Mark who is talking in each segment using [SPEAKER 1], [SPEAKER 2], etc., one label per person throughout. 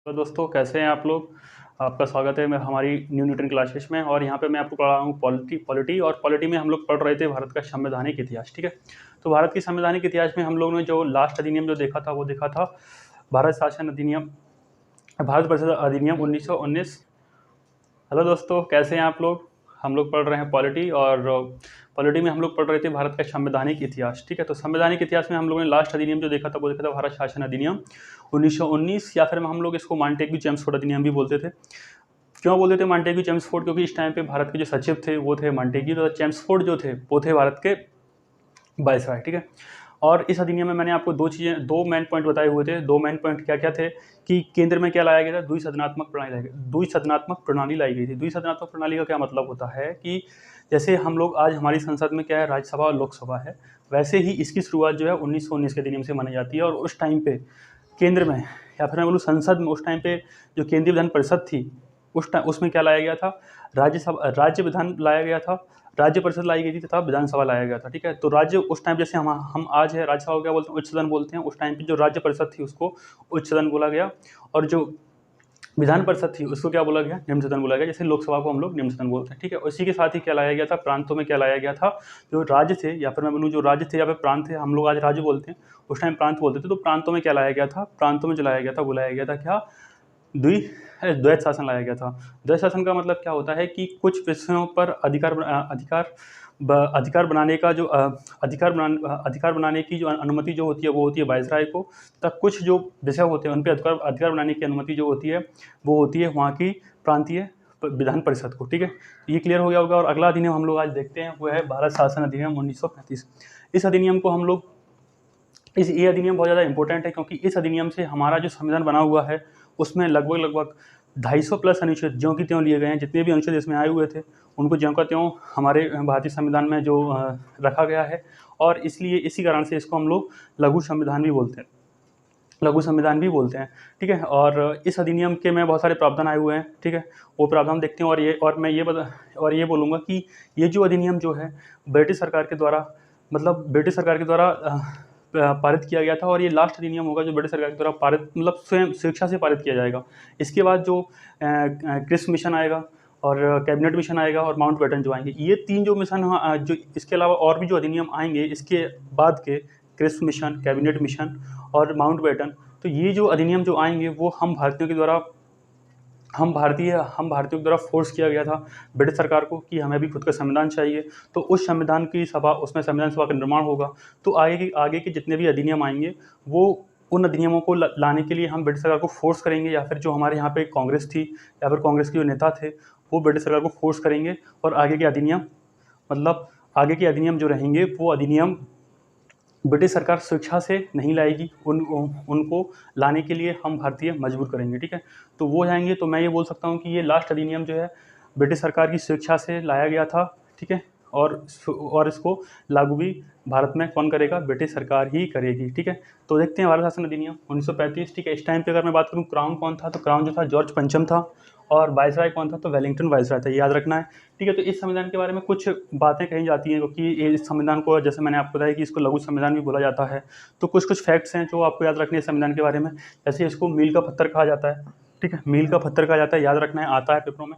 [SPEAKER 1] तो दोस्तों कैसे हैं आप लोग। आपका स्वागत है मैं हमारी न्यू न्यूटन क्लासेस में। और यहाँ पे मैं आपको पढ़ा रहा हूँ पॉलिटी और पॉलिटी में हम लोग पढ़ रहे थे भारत का संवैधानिक इतिहास। ठीक है, तो भारत की संवैधानिक इतिहास में हम लोगों ने जो लास्ट अधिनियम जो देखा था वो देखा था भारत शासन अधिनियम, भारत परिषद अधिनियम 1919। हेलो दोस्तों कैसे हैं आप लोग। हम लोग पढ़ रहे हैं पॉलिटी और पॉलिटी में हम लोग पढ़ रहे थे भारत का संवैधानिक इतिहास। ठीक है, तो संवैधानिक इतिहास में हम लोगों ने लास्ट अधिनियम जो देखा था वो देखा था भारत शासन अधिनियम 1919, या फिर हम लोग इसको मॉन्टेग्यू चेम्सफोर्ड अधिनियम भी बोलते थे। क्यों बोलते थे मॉन्टेग्यू चेम्सफोर्ड? क्योंकि इस टाइम पे भारत के जो सचिव थे वो थे मॉन्टेग्यू, तो चेम्सफोर्ड जो थे वो थे भारत के वायसराय। ठीक है, और इस अधिनियम में मैंने आपको दो मेन पॉइंट बताए हुए थे। दो मेन पॉइंट क्या क्या थे कि केंद्र में क्या लाया गया था, द्विसदनात्मक प्रणाली लाई गई थी। द्विसदनात्मक प्रणाली का क्या मतलब होता है कि जैसे हम लोग आज हमारी संसद में क्या है, राज्यसभा और लोकसभा है, वैसे ही इसकी शुरुआत जो है 1919 के अधिनियम से मानी जाती है। और उस टाइम पे केंद्र में, या फिर मैं बोलूँ संसद में, उस टाइम पे जो केंद्रीय विधान परिषद थी उसमें क्या लाया गया था, राज्य विधान लाया गया था, राज्य परिषद लाई गई थी तथा विधानसभा लाया गया था। ठीक है, तो राज्य उस टाइम जैसे हम आज है राज्यसभा को क्या बोलते हैं, उच्च सदन बोलते हैं। उस टाइम पे जो राज्य परिषद थी उसको उच्च सदन बोला गया, और जो विधान परिषद थी उसको क्या बोला गया, निम्न सदन बोला गया। जैसे लोकसभा को हम लोग निम्न सदन बोलते हैं। ठीक है, उसी के साथ ही क्या लाया गया था, प्रांतों में क्या लाया गया था, जो राज्य थे या फिर मैं बोलूँ जो राज्य थे या फिर प्रांत थे, हम लोग आज राज्य बोलते हैं, उस टाइम प्रांत बोलते थे। तो प्रांतों में क्या लाया गया था, प्रांतों में जो लाया गया था वो लाया गया था क्या, द्वैत शासन लाया गया था। द्वैत शासन का मतलब क्या होता है कि कुछ विषयों पर अधिकार बनाने का जो अधिकार बनाने की जो अनुमति जो होती है वो होती है वायसराय को, तब कुछ जो विषय होते हैं उन पर अधिकार बनाने की अनुमति जो होती है वो होती है वहाँ की प्रांतीय विधान परिषद को। ठीक है, ये क्लियर हो गया होगा। और अगला अधिनियम हम लोग आज देखते हैं वो है भारत शासन अधिनियम 1935। इस अधिनियम को हम लोग ये अधिनियम बहुत ज़्यादा इंपॉर्टेंट है, क्योंकि इस अधिनियम से हमारा जो संविधान बना हुआ है उसमें लगभग 250 प्लस अनुच्छेद ज्यों की त्यों लिए गए हैं। जितने भी अनुच्छेद इसमें आए हुए थे उनको ज्यों का त्यों हमारे भारतीय संविधान में जो रखा गया है, और इसलिए इसी कारण से इसको हम लोग लघु संविधान भी बोलते हैं, लघु संविधान भी बोलते हैं। ठीक है, और इस अधिनियम के में बहुत सारे प्रावधान आए हुए हैं। ठीक है, वो प्रावधान देखते हैं। और ये बोलूँगा कि ये जो अधिनियम जो है ब्रिटिश सरकार के द्वारा, मतलब ब्रिटिश सरकार के द्वारा पारित किया गया था। और ये लास्ट अधिनियम होगा जो ब्रिटिश सरकार के द्वारा पारित, मतलब स्वयं स्वेच्छा से पारित किया जाएगा। इसके बाद जो क्रिस मिशन आएगा और कैबिनेट मिशन आएगा और माउंट बैटन जो आएंगे, ये तीन जो मिशन जो इसके अलावा और भी जो अधिनियम आएंगे इसके बाद के, क्रिस मिशन, कैबिनेट मिशन और माउंट बैटन, तो ये जो अधिनियम जो आएंगे वो हम भारतीयों के द्वारा फोर्स किया गया था ब्रिटिश सरकार को कि हमें भी खुद का संविधान चाहिए। तो उस संविधान की सभा, उसमें संविधान सभा का निर्माण होगा। तो आगे के जितने भी अधिनियम आएंगे वो उन अधिनियमों को लाने के लिए हम ब्रिटिश सरकार को फोर्स करेंगे, या फिर जो हमारे यहाँ पे कांग्रेस थी या फिर कांग्रेस के जो नेता थे वो ब्रिटिश सरकार को फोर्स करेंगे। और आगे के अधिनियम जो रहेंगे वो अधिनियम ब्रिटिश सरकार स्वेच्छा से नहीं लाएगी, उनको लाने के लिए हम भारतीय मजबूर करेंगे। ठीक है, तो वो जाएंगे। तो मैं ये बोल सकता हूँ कि ये लास्ट अधिनियम जो है ब्रिटिश सरकार की स्वेच्छा से लाया गया था। ठीक है, और इसको लागू भी भारत में कौन करेगा, ब्रिटिश सरकार ही करेगी। ठीक है, तो देखते हैं भारत शासन अधिनियम 1935। ठीक है, इस टाइम पे अगर मैं बात करूँ क्राउन कौन था, तो क्राउन जो था जॉर्ज पंचम था, और वायसराय कौन था, तो वेलिंगटन वायसराय था, याद रखना है। ठीक है, तो इस संविधान के बारे में कुछ बातें कही जाती हैं, क्योंकि इस संविधान को, जैसे मैंने आपको बताया कि इसको लघु संविधान भी बोला जाता है, तो कुछ फैक्ट्स हैं जो आपको याद रखने हैं संविधान के बारे में। जैसे इसको मील का पत्थर कहा जाता है। ठीक है, मील का पत्थर कहा जाता है, याद रखना है, आता है पेपरों में।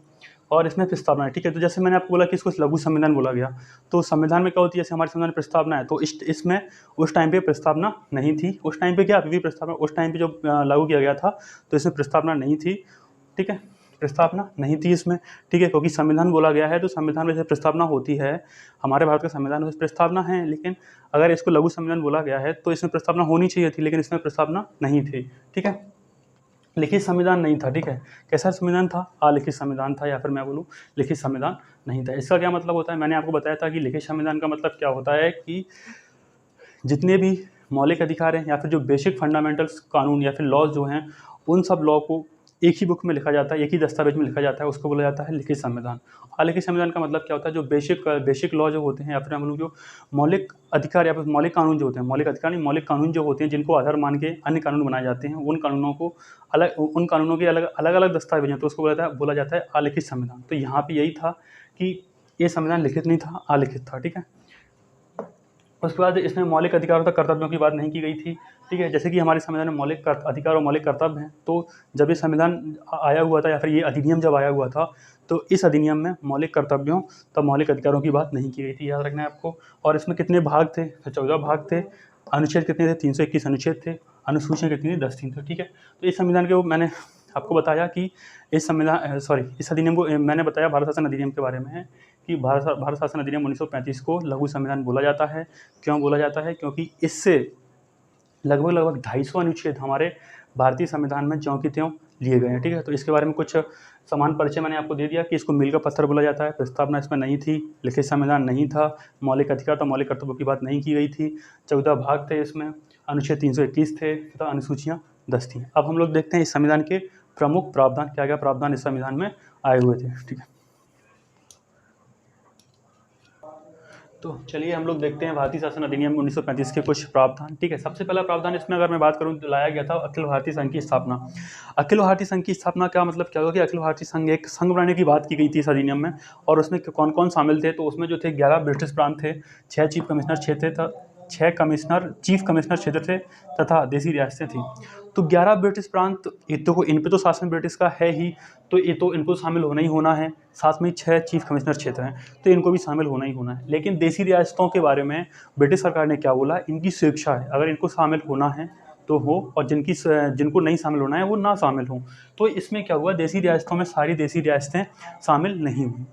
[SPEAKER 1] और इसमें प्रस्तावना है। ठीक है, तो जैसे मैंने आपको बोला कि इसको लघु संविधान बोला गया, तो संविधान में क्या होती है, जैसे हमारे संविधान में प्रस्तावना है, तो इसमें उस टाइम पे प्रस्तावना नहीं थी। उस टाइम पे क्या, अभी भी प्रस्तावना, उस टाइम पे जो लागू किया गया था तो इसमें प्रस्तावना नहीं थी। ठीक है, प्रस्तावना नहीं थी इसमें। ठीक है, क्योंकि संविधान बोला गया है तो संविधान में जैसे प्रस्तावना होती है, हमारे भारत का संविधान में प्रस्तावना है, लेकिन अगर इसको लघु संविधान बोला गया है तो इसमें प्रस्तावना होनी चाहिए थी, लेकिन इसमें प्रस्तावना नहीं थी। ठीक है, लिखित संविधान नहीं था। ठीक है, कैसा संविधान था, अलिखित संविधान था, या फिर मैं बोलूँ लिखित संविधान नहीं था। इसका क्या मतलब होता है, मैंने आपको बताया था कि लिखित संविधान का मतलब क्या होता है कि जितने भी मौलिक अधिकार हैं या फिर जो बेसिक फंडामेंटल्स कानून या फिर लॉज जो हैं, उन सब लॉ को एक ही बुक में लिखा जाता है, एक ही दस्तावेज में लिखा जाता है, उसको बोला जाता है लिखित संविधान। अलिखित संविधान का मतलब क्या होता है, जो बेसिक लॉ जो होते हैं, या फिर हम लोग जो मौलिक अधिकार या फिर मौलिक कानून जो होते हैं, मौलिक अधिकार नहीं, मौलिक कानून जो होते हैं, जिनको आधार मान के अन्य कानून बनाए जाते हैं, उन कानूनों के अलग अलग दस्तावेज हैं, तो उसको बोला जाता है अलिखित संविधान। तो यहाँ पे यही था कि ये संविधान लिखित नहीं था, अलिखित था। ठीक है, उसके बाद इसमें मौलिक अधिकारों तक कर्तव्यों की बात नहीं की गई थी, ठीक है। जैसे कि हमारे संविधान में मौलिक अधिकार और मौलिक कर्तव्य हैं, तो जब ये संविधान आया हुआ था या फिर ये अधिनियम जब आया हुआ था, तो इस अधिनियम में मौलिक कर्तव्यों तब मौलिक अधिकारों की बात नहीं की गई थी, याद रखना है आपको। और इसमें कितने भाग थे? तो 14 भाग थे। अनुच्छेद कितने थे? 321 अनुच्छेद थे। अनुसूचियाँ कितनी थी? 10 थी, ठीक है। तो इस संविधान के वो मैंने आपको बताया कि इस अधिनियम को मैंने बताया भारत शासन अधिनियम के बारे में है कि भारत शासन अधिनियम 1935 को लघु संविधान बोला जाता है। क्यों बोला जाता है? क्योंकि इससे लगभग 250 अनुच्छेद हमारे भारतीय संविधान में ज्यों की त्यों लिए गए हैं, ठीक है। तो इसके बारे में कुछ समान परिचय मैंने आपको दे दिया कि इसको मील का पत्थर बोला जाता है। प्रस्तावना इसमें नहीं थी, लिखित संविधान नहीं था, मौलिक अधिकार तो मौलिक कर्तव्यों की बात नहीं की गई थी, 14 भाग थे इसमें, अनुच्छेद 321 थे तथा अनुसूचियाँ 10 थी। अब हम लोग देखते हैं इस संविधान के प्रमुख प्रावधान, क्या क्या प्रावधान इस संविधान में आए हुए थे, ठीक है। तो चलिए हम लोग देखते हैं भारतीय शासन अधिनियम 1935 के कुछ प्रावधान, ठीक है। सबसे पहला प्रावधान इसमें अगर मैं बात करूं तो लाया गया था अखिल भारतीय संघ की स्थापना। अखिल भारतीय संघ की स्थापना का मतलब क्या होगा कि अखिल भारतीय संघ एक संघ बनाने की बात की गई थी इस अधिनियम में। और उसमें कौन कौन शामिल थे? तो उसमें जो थे 11 ब्रिटिश प्रांत थे, 6 चीफ कमिश्नर क्षेत्र था, 6 चीफ कमिश्नर क्षेत्र थे तथा देसी रियासतें थी। तो 11 ब्रिटिश प्रांत, ये तो इन पे तो शासन ब्रिटिश का है ही, तो ये तो इनको शामिल होना ही होना है। साथ में 6 चीफ कमिश्नर क्षेत्र हैं, तो इनको भी शामिल होना ही होना है। लेकिन देसी रियासतों के बारे में ब्रिटिश सरकार ने क्या बोला? इनकी स्वेच्छा है, अगर इनको शामिल होना है तो हो, और जिनको नहीं शामिल होना है वो ना शामिल हों। तो इसमें क्या हुआ? देसी रियासतों में सारी देसी रियासतें शामिल नहीं हुई।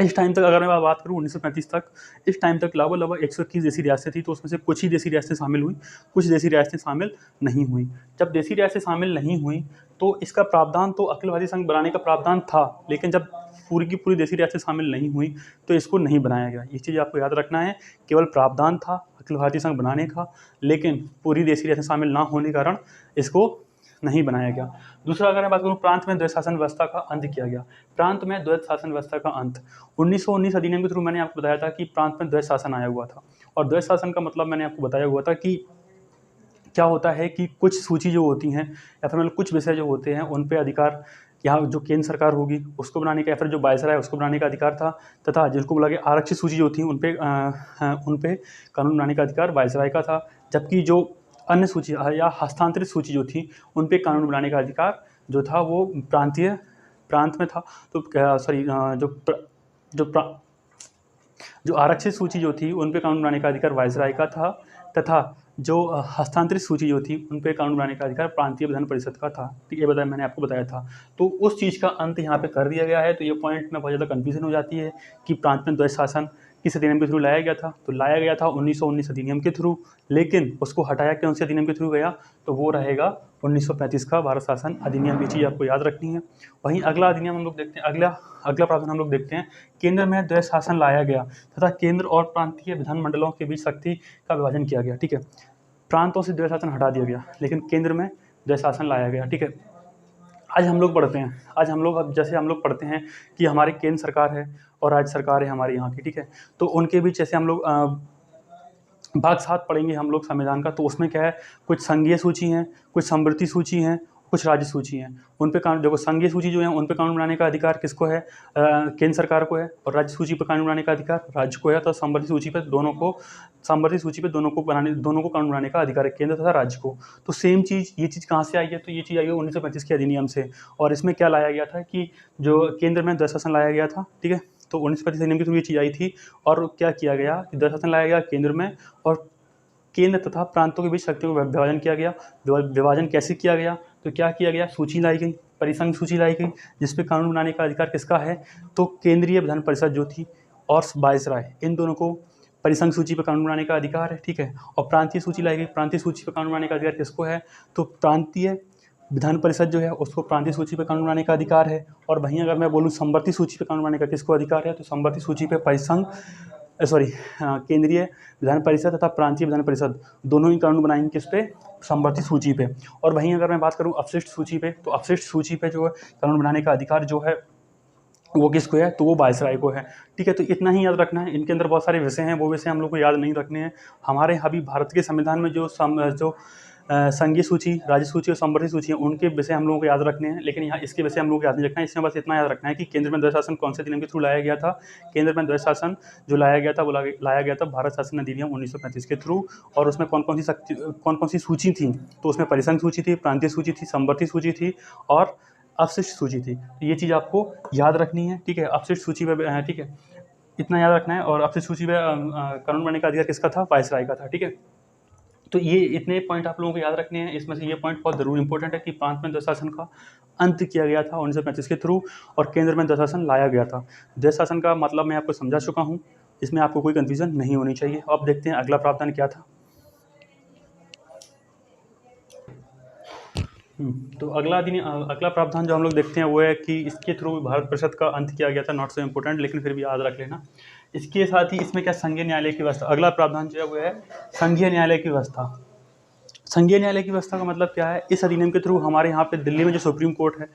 [SPEAKER 1] इस टाइम तक अगर मैं बात करूँ 1935 तक, इस टाइम तक लगभग 121 देसी रियासतें थी, तो उसमें से कुछ ही देसी रियासतें शामिल हुई, कुछ देसी रियासतें शामिल नहीं हुई। जब देसी रियासतें शामिल नहीं हुई तो इसका प्रावधान तो अखिल भारतीय संघ बनाने का प्रावधान था, लेकिन जब पूरी की पूरी देसी रियासतें शामिल नहीं हुई तो इसको नहीं बनाया गया। ये चीज़ आपको याद रखना है, केवल प्रावधान था अखिल भारतीय संघ बनाने का, लेकिन पूरी देसी रियासतें शामिल ना होने के कारण इसको नहीं बनाया गया। दूसरा अगर मैं बात करूँ, प्रांत में द्वैत शासन व्यवस्था का अंत किया गया। प्रांत में द्वैत शासन व्यवस्था का अंत 1919 अधिनियम के थ्रू मैंने आपको बताया था कि प्रांत में द्वैत शासन आया हुआ था। और द्वैत शासन का मतलब मैंने आपको बताया हुआ था कि क्या होता है कि कुछ सूची जो होती हैं या फिर मतलब कुछ विषय जो होते हैं उन पे अधिकार यहाँ जो केंद्र सरकार होगी उसको बनाने का, या फिर जो वायसराय है उसको बनाने का अधिकार था, तथा जिनको बोला गया आरक्षित सूची जो थी उन पे कानून बनाने का अधिकार वायसराय का था। जबकि जो अन्य सूची या हस्तांतरित सूची जो थी उन पे कानून बनाने का अधिकार जो था वो प्रांत में था। तो जो आरक्षित सूची जो थी उन पे कानून बनाने का अधिकार वायसराय का था, तथा जो हस्तांतरित सूची जो थी उन पे कानून बनाने का अधिकार प्रांतीय विधान परिषद का था। तो ये मैंने आपको बताया था। तो उस चीज़ का अंत यहाँ पे कर दिया गया है। तो ये पॉइंट में बहुत ज़्यादा कन्फ्यूजन हो जाती है कि प्रांत में द्वैत शासन किस अधिनियम के थ्रू लाया गया था? तो लाया गया था 1919 अधिनियम के थ्रू, लेकिन उसको हटाया कौन से अधिनियम के थ्रू गया? तो वो रहेगा 1935 का भारत शासन अधिनियम। ये चीज़ आपको याद रखनी है। वहीं अगला अधिनियम हम लोग देखते हैं, अगला प्रावधान हम लोग देखते हैं, केंद्र में द्वैत शासन लाया गया तथा केंद्र और प्रांतीय विधानमंडलों के बीच शक्ति का विभाजन किया गया, ठीक है। प्रांतों से द्वैत शासन हटा दिया गया, लेकिन केंद्र में द्वैत शासन लाया गया, ठीक है। आज हम लोग पढ़ते हैं, अब जैसे हम लोग पढ़ते हैं कि हमारी केंद्र सरकार है और राज्य सरकार है हमारे यहाँ की, ठीक है। तो उनके बीच जैसे हम लोग भाग 7 पढ़ेंगे हम लोग संविधान का, तो उसमें क्या है, कुछ संघीय सूची हैं, कुछ समवर्ती सूची हैं, कुछ राज्य सूची हैं। उन पे कानून, देखो संघीय सूची जो है उन पे कानून बनाने का अधिकार किसको है? केंद्र सरकार को है। और राज्य सूची पर कानून बनाने का अधिकार राज्य को है। तो समवर्ती सूची पे दोनों को कानून बनाने का अधिकार है, केंद्र तथा राज्य को। तो सेम चीज़, ये चीज़ कहाँ से आई है? तो ये चीज़ आई है 1935 के अधिनियम से। और इसमें क्या लाया गया था कि जो केंद्र में द्वैत शासन लाया गया था, ठीक है। तो 1935 अधिनियम के थ्रू ये चीज़ आई थी। और क्या किया गया कि द्वैत शासन लाया गया केंद्र में, और केंद्र तथा प्रांतों के बीच शक्तियों का विभाजन किया गया। विभाजन कैसे किया गया? तो क्या किया गया? सूची लाई गई, परिसंघ सूची लाई गई, जिसपे कानून बनाने का अधिकार किसका है? तो केंद्रीय विधान परिषद जो थी और वायसराय, इन दोनों को परिसंघ सूची पर कानून बनाने का अधिकार है, ठीक है। और प्रांतीय सूची लाई गई, प्रांतीय सूची पर कानून बनाने का अधिकार किसको है? तो प्रांतीय विधान परिषद जो है उसको प्रांतीय सूची पर कानून बनाने का अधिकार है। और वहीं अगर मैं बोलूँ समवर्ती सूची पर कानून बनाने का किसको अधिकार है? तो समवर्ती सूची पर केंद्रीय विधान परिषद तथा प्रांतीय विधान परिषद दोनों ही कानून बनाएंगे किस पे? समवर्ती सूची पे। और वहीं अगर मैं बात करूं अपशिष्ट सूची पे, तो अपशिष्ट सूची पे जो है कानून बनाने का अधिकार जो है वो किसको है? तो वो वायसराय को है, ठीक है। तो इतना ही याद रखना है। इनके अंदर बहुत सारे विषय हैं, वो विषय हम लोग को याद नहीं रखने हैं। हमारे अभी भारत के संविधान में जो संघीय सूची, राज्य सूची और संवर्धित सूची है, उनके विषय हम लोगों को याद रखने हैं, लेकिन यहाँ इसके विषय हम लोगों को याद नहीं रखना है। इसमें बस इतना याद रखना है कि केंद्र में द्वैध शासन कौन से अधिनियम के थ्रू लाया गया था। केंद्र में द्वैध शासन जो लाया गया था वो लाया गया था भारत शासन अधिनियम 1935 के थ्रू। और उसमें कौन कौन सी सूची थी, तो उसमें परिसंघ सूची थी, प्रांतीय सूची थी, संवर्धित सूची थी और अवशिष्ट सूची थी। तो ये चीज़ आपको याद रखनी है, ठीक है। अवशिष्ट सूची में, ठीक है, इतना याद रखना है। और अवशिष्ट सूची में कानून बनाने का अधिकार किसका था, वायसराय का था, ठीक है। तो ये इतने पॉइंट आप लोगों को याद रखने हैं। इसमें से ये पॉइंट बहुत जरूर इंपॉर्टेंट है कि प्रांत में द्वैध शासन का अंत किया गया था 1935 के थ्रू और केंद्र में द्वैध शासन लाया गया था। द्वैध शासन का मतलब मैं आपको समझा चुका हूँ, इसमें आपको कोई कंफ्यूजन नहीं होनी चाहिए। अब देखते हैं अगला प्रावधान क्या था। तो अगला प्रावधान जो हम लोग देखते हैं वो है कि इसके थ्रू भारत परिषद का अंत किया गया था। नॉट सो इम्पोर्टेंट, लेकिन फिर भी याद रख लेना। इसके साथ ही इसमें क्या संघीय न्यायालय की व्यवस्था, अगला प्रावधान जो है वो है संघीय न्यायालय की व्यवस्था। संघीय न्यायालय की व्यवस्था का मतलब क्या है, इस अधिनियम के थ्रू हमारे यहाँ पे दिल्ली में जो सुप्रीम कोर्ट है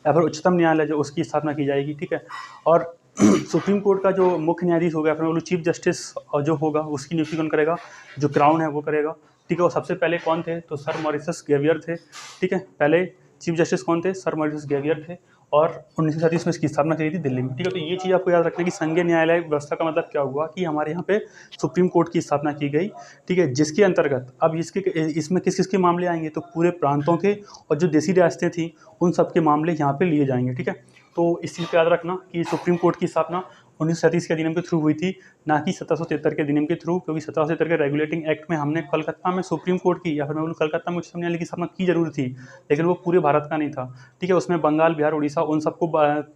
[SPEAKER 1] या फिर उच्चतम न्यायालय जो, उसकी स्थापना की जाएगी, ठीक है। और सुप्रीम कोर्ट का जो मुख्य न्यायाधीश होगा, फिर चीफ जस्टिस जो होगा उसकी नियुक्ति कौन करेगा, जो क्राउन है वो करेगा, ठीक है। और सबसे पहले कौन थे, तो सर मॉरिशस गेवियर थे, ठीक है। पहले चीफ जस्टिस कौन थे, सर मॉरिशस गेवियर थे और 1937 में इसकी स्थापना की थी दिल्ली में, ठीक है। तो ये चीज़ आपको याद रखना है कि संघीय न्यायालय व्यवस्था का मतलब क्या हुआ कि हमारे यहाँ पे सुप्रीम कोर्ट की स्थापना की गई, ठीक है, जिसके अंतर्गत अब इसमें किस किस के मामले आएंगे, तो पूरे प्रांतों के और जो देसी रियासतें थी उन सब के मामले यहाँ पे लिए जाएंगे, ठीक है। तो इस चीज़ को याद रखना कि सुप्रीम कोर्ट की स्थापना 1937 के अधिनियम के थ्रू हुई थी, ना कि 1773 के अधिनियम के थ्रू, क्योंकि 1773 के रेगुलेटिंग एक्ट में हमने कलकत्ता में सुप्रीम कोर्ट की या फिर मैं बोलूँ कलकत्ता में उच्चतम न्यायालय की स्थापना की जरूर थी, लेकिन वो पूरे भारत का नहीं था, ठीक है। उसमें बंगाल, बिहार, उड़ीसा उन सबको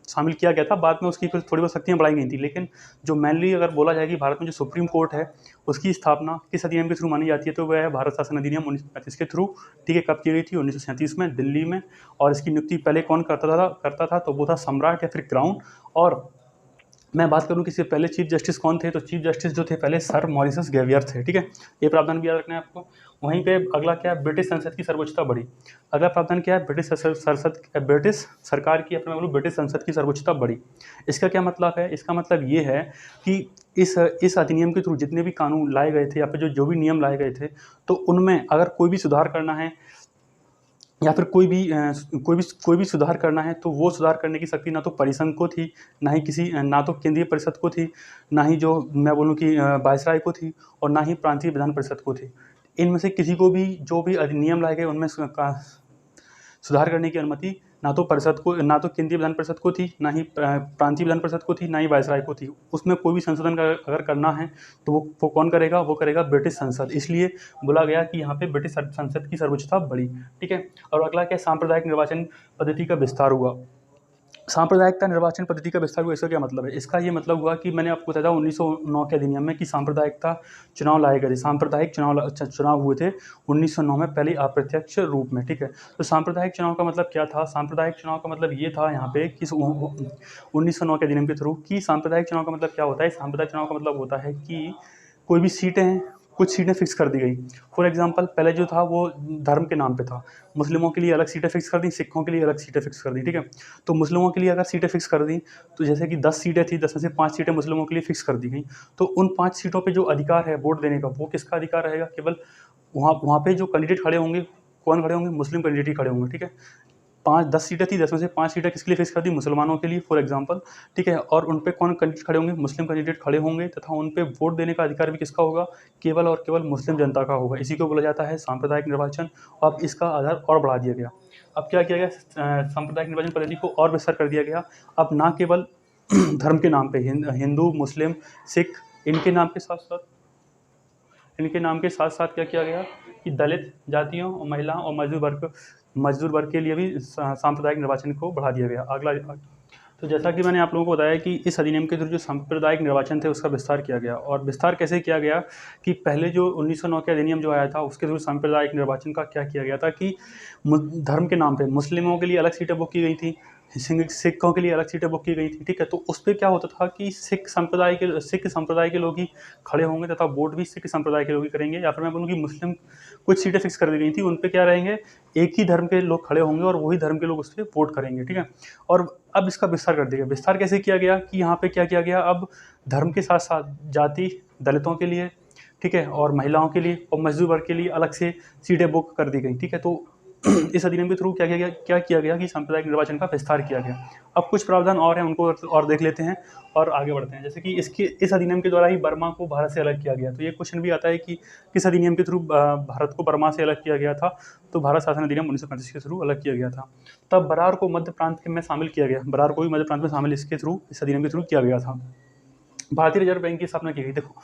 [SPEAKER 1] शामिल किया गया था। बाद में उसकी फिर थोड़ी बहुत शक्तियाँ बढ़ाई गई थी, लेकिन जो मेनली अगर बोला जाए कि भारत में जो सुप्रीम कोर्ट है उसकी स्थापना किस अधिनियम के थ्रू मानी जाती है, तो वह है भारत शासन अधिनियम 1935 के थ्रू, ठीक है। कब की गई थी, 1937 में दिल्ली में। और इसकी नियुक्ति पहले कौन करता था, तो वो था सम्राट या फिर क्राउन। और मैं बात करूं कि इससे पहले चीफ जस्टिस कौन थे, तो चीफ जस्टिस जो थे पहले सर मॉरिशस गेवियर थे, ठीक है। ये प्रावधान भी याद रखना है आपको। वहीं पे अगला क्या है, ब्रिटिश संसद की सर्वोच्चता बढ़ी। अगला प्रावधान क्या है, ब्रिटिश सरकार की, अपने बोलूँ ब्रिटिश संसद की सर्वोच्चता बढ़ी। इसका क्या मतलब है, इसका मतलब ये है कि इस अधिनियम के थ्रू जितने भी कानून लाए गए थे या फिर जो भी नियम लाए गए थे, तो उनमें अगर कोई भी सुधार करना है या फिर कोई भी सुधार करना है, तो वो सुधार करने की शक्ति ना तो परिसंघ को थी, ना तो केंद्रीय परिषद को थी, ना ही जो मैं बोलूँ कि वायसराय को थी, और ना ही प्रांतीय विधान परिषद को थी। इनमें से किसी को भी जो भी अधिनियम लाए गए उनमें सुधार करने की अनुमति ना तो केंद्रीय विधान परिषद को थी, ना ही प्रांतीय विधान परिषद को थी, ना ही वायसराय को थी। उसमें कोई भी संशोधन अगर करना है तो वो कौन करेगा, वो करेगा ब्रिटिश संसद। इसलिए बोला गया कि यहाँ पे ब्रिटिश संसद की सर्वोच्चता बढ़ी, ठीक है। और अगला क्या, सांप्रदायिक निर्वाचन पद्धति का विस्तार हुआ। सांप्रदायिकता निर्वाचन पद्धति का विस्तार हुआ, इसका क्या मतलब है, इसका ये मतलब हुआ कि मैंने आपको बताया 1909 के अधिनियम में कि सांप्रदायिकता चुनाव लाए गए थे, सांप्रदायिक चुनाव हुए थे 1909 में, पहले अप्रत्यक्ष रूप में, ठीक है। तो सांप्रदायिक चुनाव का मतलब क्या था, सांप्रदायिक चुनाव का मतलब ये था यहाँ पे कि 1909 के अधिनियम के थ्रू कि सांप्रदायिक चुनाव का मतलब क्या होता है, सांप्रदायिक चुनाव का मतलब होता है कि कोई भी कुछ सीटें फिक्स कर दी गई। फॉर एग्जांपल पहले जो था वो धर्म के नाम पे था, मुस्लिमों के लिए अलग सीटें फिक्स कर दी, सिखों के लिए अलग सीटें फिक्स कर दी, ठीक है। तो मुस्लिमों के लिए अगर सीटें फिक्स कर दी, तो जैसे कि 10 सीटें थी, 10 में से 5 सीटें मुस्लिमों के लिए फिक्स कर दी गई, तो उन 5 सीटों पे जो अधिकार है वोट देने का, वो किसका अधिकार रहेगा, केवल वहाँ पे जो कैंडिडेट खड़े होंगे, कौन खड़े होंगे, मुस्लिम कैंडिडेट ही खड़े होंगे, ठीक है। 10 सीटें थी, 10 में से 5 सीटें किसके लिए फिक्स कर दी, मुसलमानों के लिए फॉर एग्जांपल, ठीक है। और उन पे कौन कैंडिडेट खड़े होंगे, मुस्लिम कैंडिडेट खड़े होंगे, तथा उन पे वोट देने का अधिकार भी किसका होगा, केवल और केवल मुस्लिम जनता का होगा। इसी को बोला जाता है सांप्रदायिक निर्वाचन। अब इसका आधार और बढ़ा दिया गया। अब क्या किया गया, सांप्रदायिक निर्वाचन पद्धति को और विस्तार कर दिया गया। अब ना केवल धर्म के नाम पे हिंदू, मुस्लिम, सिख, इनके नाम के साथ साथ क्या किया गया कि दलित जातियों और महिलाओं और मजदूर वर्ग के लिए भी सांप्रदायिक निर्वाचन को बढ़ा दिया गया। अगला, तो जैसा कि मैंने आप लोगों को बताया कि इस अधिनियम के थ्रू जो सांप्रदायिक निर्वाचन थे उसका विस्तार किया गया। और विस्तार कैसे किया गया कि पहले जो 1909 के अधिनियम जो आया था उसके थ्रू सांप्रदायिक निर्वाचन का क्या किया गया था कि धर्म के नाम पे मुस्लिमों के लिए अलग सीटें बुक की गई थी, सिखों के लिए अलग सीटें बुक की गई थी, ठीक है। तो उस पर क्या होता था कि सिख संप्रदाय के लोग ही खड़े होंगे तथा वोट भी सिख संप्रदाय के लोग ही करेंगे। या फिर मैं बोलूँ कि मुस्लिम कुछ सीटें फिक्स कर दी गई थी, उन पे क्या रहेंगे, एक ही धर्म के लोग खड़े होंगे और वही धर्म के लोग उस पर वोट करेंगे, ठीक है। और अब इसका विस्तार कर दिया गया। विस्तार कैसे किया गया कि यहाँ पे क्या किया गया, अब धर्म के साथ साथ जाति, दलितों के लिए, ठीक है, और महिलाओं के लिए और मजदूर वर्ग के लिए अलग से सीटें बुक कर दी गई, ठीक है। तो इस अधिनियम के थ्रू क्या किया गया कि सांप्रदायिक निर्वाचन का विस्तार किया गया। अब कुछ प्रावधान और हैं, उनको और देख लेते हैं और आगे बढ़ते हैं। जैसे कि इस अधिनियम के द्वारा ही बर्मा को भारत से अलग किया गया। तो ये क्वेश्चन भी आता है कि किस अधिनियम के थ्रू भारत को बर्मा से अलग किया गया था। तो भारत शासन अधिनियम 1935 के थ्रू अलग किया गया था। तब बरार को मध्य प्रांत में शामिल किया गया, बरार को भी मध्य प्रांत में शामिल इस अधिनियम के थ्रू किया गया था। भारतीय रिजर्व बैंक की स्थापना की गई। देखो,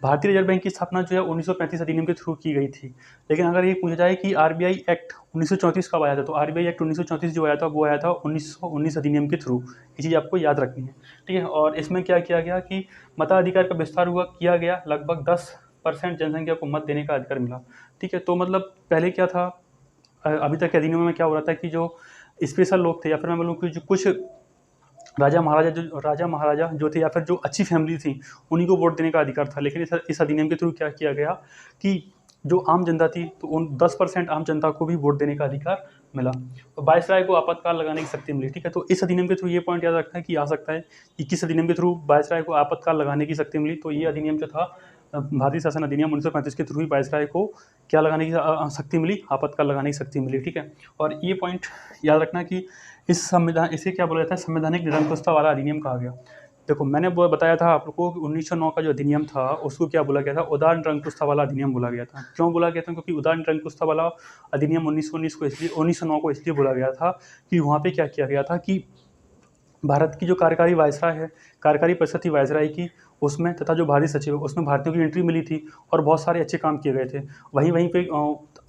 [SPEAKER 1] भारतीय रिजर्व बैंक की स्थापना जो है 1935 अधिनियम के थ्रू की गई थी। लेकिन अगर ये पूछा जाए कि आरबीआई एक्ट 1934 कब आया था, तो आरबीआई एक्ट 1934 जो आया था वो आया था 1919 अधिनियम के थ्रू। ये चीज़ आपको याद रखनी है, ठीक है। और इसमें क्या किया गया कि मताधिकार का विस्तार किया गया, लगभग 10% जनसंख्या को मत देने का अधिकार मिला, ठीक है। तो मतलब पहले क्या था, अभी तक के अधिनियम में क्या हो रहा था कि जो स्पेशल लोग थे, या फिर मैं बोलूँ कि जो कुछ राजा महाराजा जो थे, या फिर जो अच्छी फैमिली थी, उन्हीं को वोट देने का अधिकार था। लेकिन इस अधिनियम के थ्रू क्या किया गया कि जो आम जनता थी, तो उन 10% आम जनता को भी वोट देने का अधिकार मिला। तो वायसराय को आपातकाल लगाने की शक्ति मिली, ठीक है। तो इस अधिनियम के थ्रू ये पॉइंट याद रखना है कि आ सकता है कि किस अधिनियम के थ्रू वायसराय को आपातकाल लगाने की शक्ति मिली। तो ये अधिनियम जो था, भारतीय शासन अधिनियम 1935 के थ्रू ही वायसराय को क्या लगाने की शक्ति मिली, आपातकाल लगाने की शक्ति मिली, ठीक है। और ये पॉइंट याद रखना कि इसे क्या बोला जाता है, संवैधानिक निरंकुशता वाला अधिनियम कहा गया। देखो, मैंने बताया था आप लोग को कि 1909 का जो अधिनियम था उसको क्या बोला गया था, उदार निरंकुशता वाला अधिनियम बोला गया था। क्यों बोला गया था? क्योंकि उदार निरंकुशता वाला अधिनियम 1909 को इसलिए बोला गया था कि वहाँ पे क्या किया गया था कि भारत की जो कार्यकारी वायसराय है, कार्यकारी परिषद थी वायसराय की, उसमें तथा जो भारतीय सचिव है उसमें भारतीयों की एंट्री मिली थी और बहुत सारे अच्छे काम किए गए थे। वहीं पे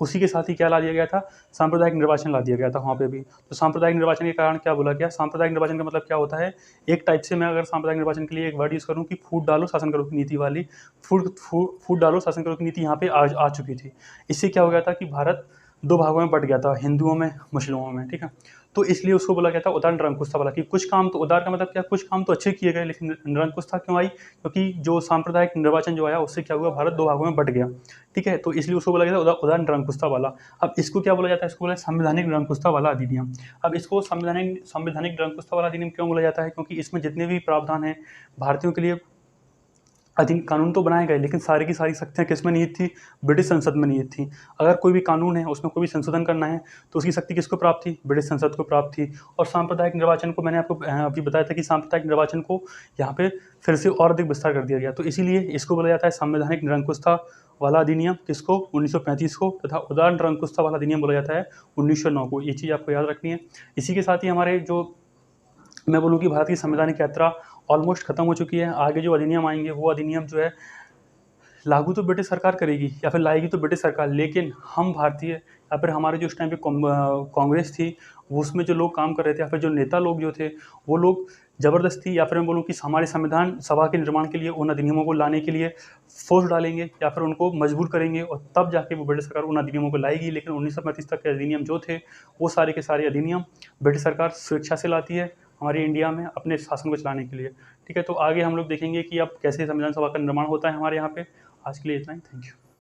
[SPEAKER 1] उसी के साथ ही क्या ला दिया गया था, सांप्रदायिक निर्वाचन ला दिया गया था वहाँ पे भी। तो सांप्रदायिक निर्वाचन के कारण क्या बोला गया, सांप्रदायिक निर्वाचन का मतलब क्या होता है, एक टाइप से मैं अगर सांप्रदायिक निर्वाचन के लिए एक वर्ड यूज़ करूँ कि फूट डालो शासन करो की नीति वाली, फूट डालो शासन करो की नीति यहाँ पे आ चुकी थी। इससे क्या हो गया था कि भारत दो भागों में बट गया था, हिंदुओं में, मुस्लिमों में, ठीक है। तो इसलिए उसको बोला गया था उदार निरंकुशता वाला, कि कुछ काम तो, उदार का मतलब क्या, कुछ काम तो अच्छे किए गए, लेकिन निरंकुशता क्यों आई? क्योंकि जो सांप्रदायिक निर्वाचन जो आया उससे क्या हुआ, भारत दो भागों में बट गया, ठीक है। तो इसलिए उसको बोला गया था उदार निरंकुशता वाला। अब इसको क्या बोला जाता है, इसको बोला संवैधानिक निरंकुशता वाला अधिनियम। अब इसको संवैधानिक निरंकुशता वाला अधिनियम क्यों बोला जाता है? क्योंकि इसमें जितने भी प्रावधान हैं भारतीयों के लिए, कानून तो बनाए गए, लेकिन सारी की सारी शक्तियाँ किसमें निहित थी, ब्रिटिश संसद में निहित थी। अगर कोई भी कानून है उसमें कोई भी संशोधन करना है तो उसकी शक्ति किसको प्राप्त थी, ब्रिटिश संसद को प्राप्त थी। और सांप्रदायिक निर्वाचन को मैंने आपको अभी बताया था कि सांप्रदायिक निर्वाचन को यहाँ पे फिर से और अधिक विस्तार कर दिया गया। तो इसीलिए इसको बोला जाता है संवैधानिक निरंकुशता वाला अधिनियम, किसको, 1935 को, तथा उदार निरंकुशता वाला अधिनियम बोला जाता है 1909 को। ये चीज़ आपको याद रखनी है। इसी के साथ ही हमारे जो, मैं बोलूँ कि भारत की संवैधानिक यात्रा ऑलमोस्ट खत्म हो चुकी है। आगे जो अधिनियम आएंगे वो अधिनियम जो है लागू तो ब्रिटिश सरकार करेगी या फिर लाएगी तो ब्रिटिश सरकार, लेकिन हम भारतीय या फिर हमारे जो उस टाइम पे कांग्रेस थी, वो उसमें जो लोग काम कर रहे थे या फिर जो नेता लोग जो थे, वो लोग ज़बरदस्ती, या फिर मैं बोलूँ कि हमारे संविधान सभा के निर्माण के लिए उन अधिनियमों को लाने के लिए फोर्स डालेंगे या फिर उनको मजबूर करेंगे, और तब जाके वो ब्रिटिश सरकार उन अधिनियमों को लाएगी। लेकिन 1935 तक के अधिनियम जो थे वो सारे के सारे अधिनियम ब्रिटिश सरकार स्वेच्छा से लाती है हमारी इंडिया में अपने शासन को चलाने के लिए, ठीक है। तो आगे हम लोग देखेंगे कि अब कैसे संविधान सभा का निर्माण होता है हमारे यहाँ पे। आज के लिए इतना ही, थैंक यू।